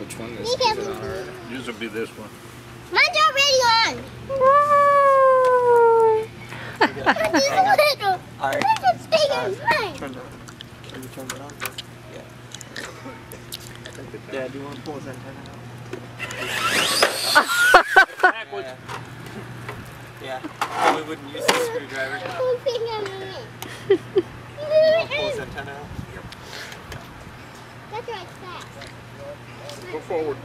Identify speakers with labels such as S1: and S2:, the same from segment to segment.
S1: Which one is it on already?
S2: Yours will be this one.
S3: Mine's already on.
S4: Alright.
S3: Turn
S4: it on. Can you turn it on? Yeah. Dad, do you want to pull his antenna out?
S2: Backwards.
S4: Yeah. Probably wouldn't use the screwdriver.
S3: Pull
S4: his antenna out.
S3: That's right, fast.
S2: Go forward.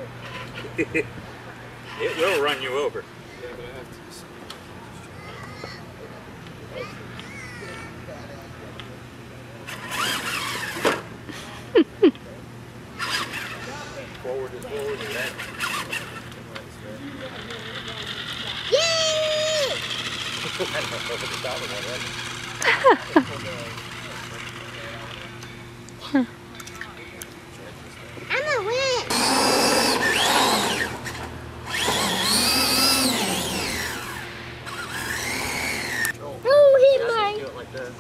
S2: It will run you over. Forward is forward and back.
S3: Yay!
S2: I don't know what the dollar one was.
S3: I'm gonna win. Oh, he might.
S4: Do it like this.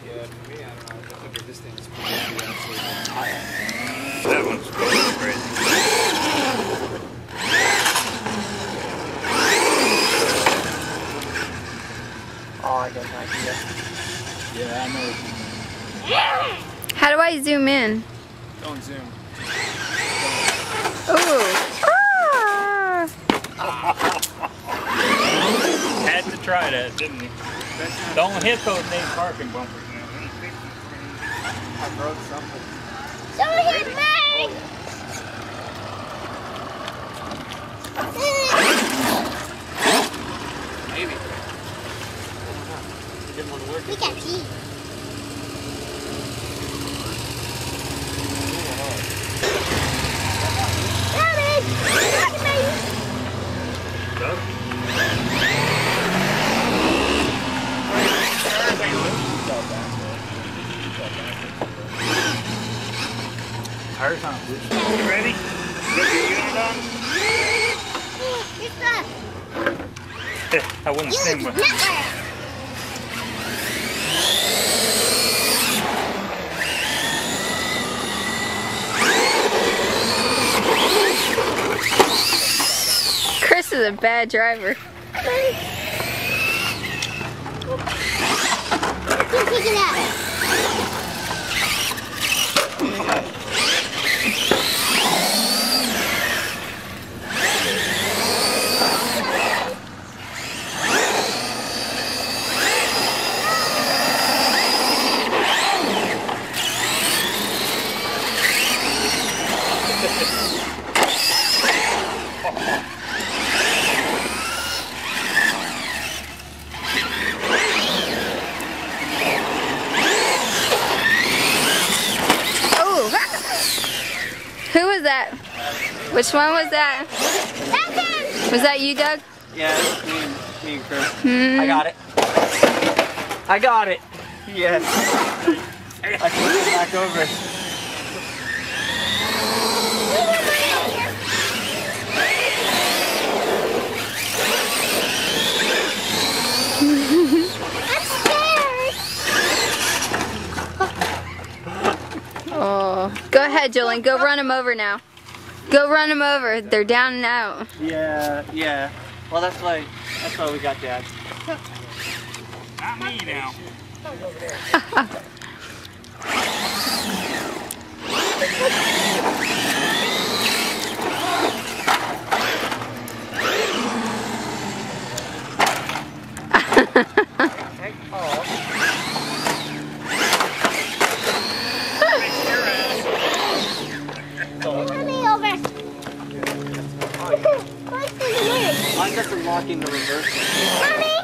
S1: Yeah, for me, I don't know. I think this thing is pretty
S2: That one's going crazy.
S4: Oh, I got an idea.
S1: Yeah, I know.
S5: How do I zoom in?
S1: Don't zoom.
S5: Ooh.
S2: Had to try that, didn't he? Don't hit those damn parking bumpers now.
S4: I broke something.
S3: Don't hit me!
S1: Maybe.
S4: You didn't want to work.
S3: We got pee.
S2: Doug?
S1: Tires on.
S2: You ready? Get your unit on?
S3: It's up.
S2: I wouldn't sing with
S5: Chris is a bad driver.
S3: Pick it up.
S5: Who was that? Which one was that? Was that you, Doug?
S4: Yeah, me and Chris.
S5: Hmm.
S4: I got it. I got it. Yes. I flipped it back over.
S5: Oh, go ahead, Julian. Go run them over now. Go run them over. They're down and out.
S4: Yeah. Well, that's why we got Dad.
S2: Not me now.
S4: I'm just unlocking the reverse.
S3: Mommy!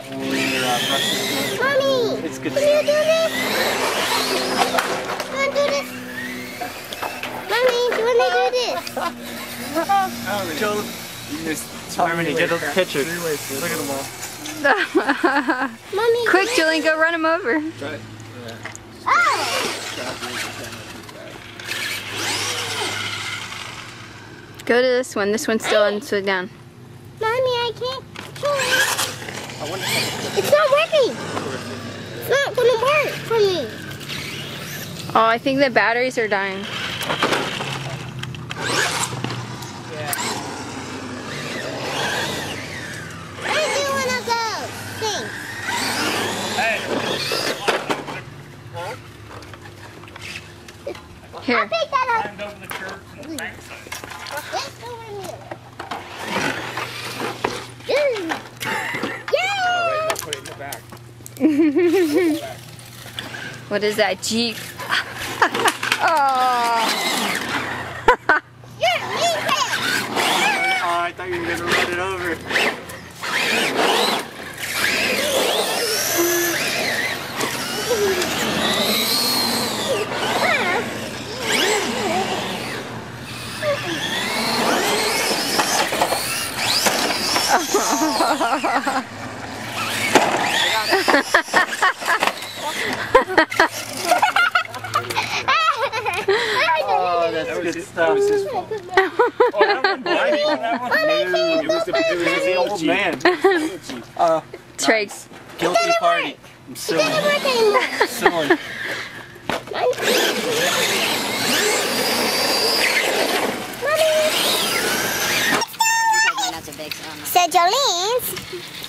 S3: Mommy!
S4: It's good.
S3: Can you do this? You want to do this? Mommy, do you want to do this?
S4: Joe,
S1: You missed
S4: Harmony, get those pictures.
S1: Look at them all.
S3: Mommy,
S5: Quick, Julian, go run them over.
S1: Try it.
S3: Oh!
S5: Go to this one. This one's still upside down.
S3: Mommy, I can't. It's not working. It's not going to work for me.
S5: Oh, I think the batteries are dying.
S3: Let's go in here.
S1: Alright, let's put it in the back.
S5: What is that, Jeep? Oh.
S3: You're mean cat.
S4: Oh, I thought you were gonna run it over. Oh, that's good stuff.
S1: That was his fault.
S2: Oh, that one blind. That one.
S1: It was the old
S4: old
S1: Jeep.
S4: man.
S5: Trey.
S4: Guilty party. I'm
S3: It
S4: suing.
S3: doesn't work anymore.
S4: Suing.
S3: So Jolene's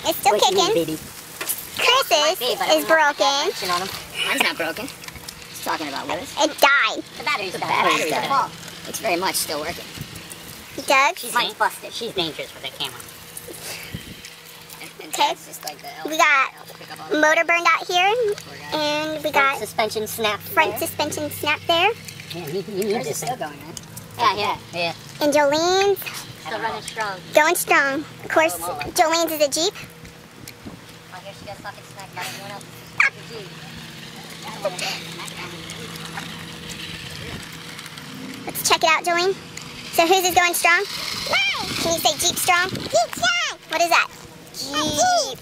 S3: is still kicking. Chris's is broken.
S6: Mine's not broken. He's talking about Lewis.
S3: It died.
S6: The battery's dead. It's very much still working.
S3: Doug,
S6: Mine's busted. She's dangerous with that camera.
S3: Okay.
S6: It's just like the
S3: we got motor burned out here, and we got
S6: suspension snap.
S3: front suspension snap there.
S6: Yours is still going, right? Yeah.
S3: And Jolene's
S6: Still running strong.
S3: going strong. Of course, Jolene's is a Jeep.
S6: Oh, here she got fucking snack. Got everyone else.
S3: Let's check it out, Jolene. So whose is going strong? Mine. Can you say Jeep strong? Jeep strong. What is that? Jeep.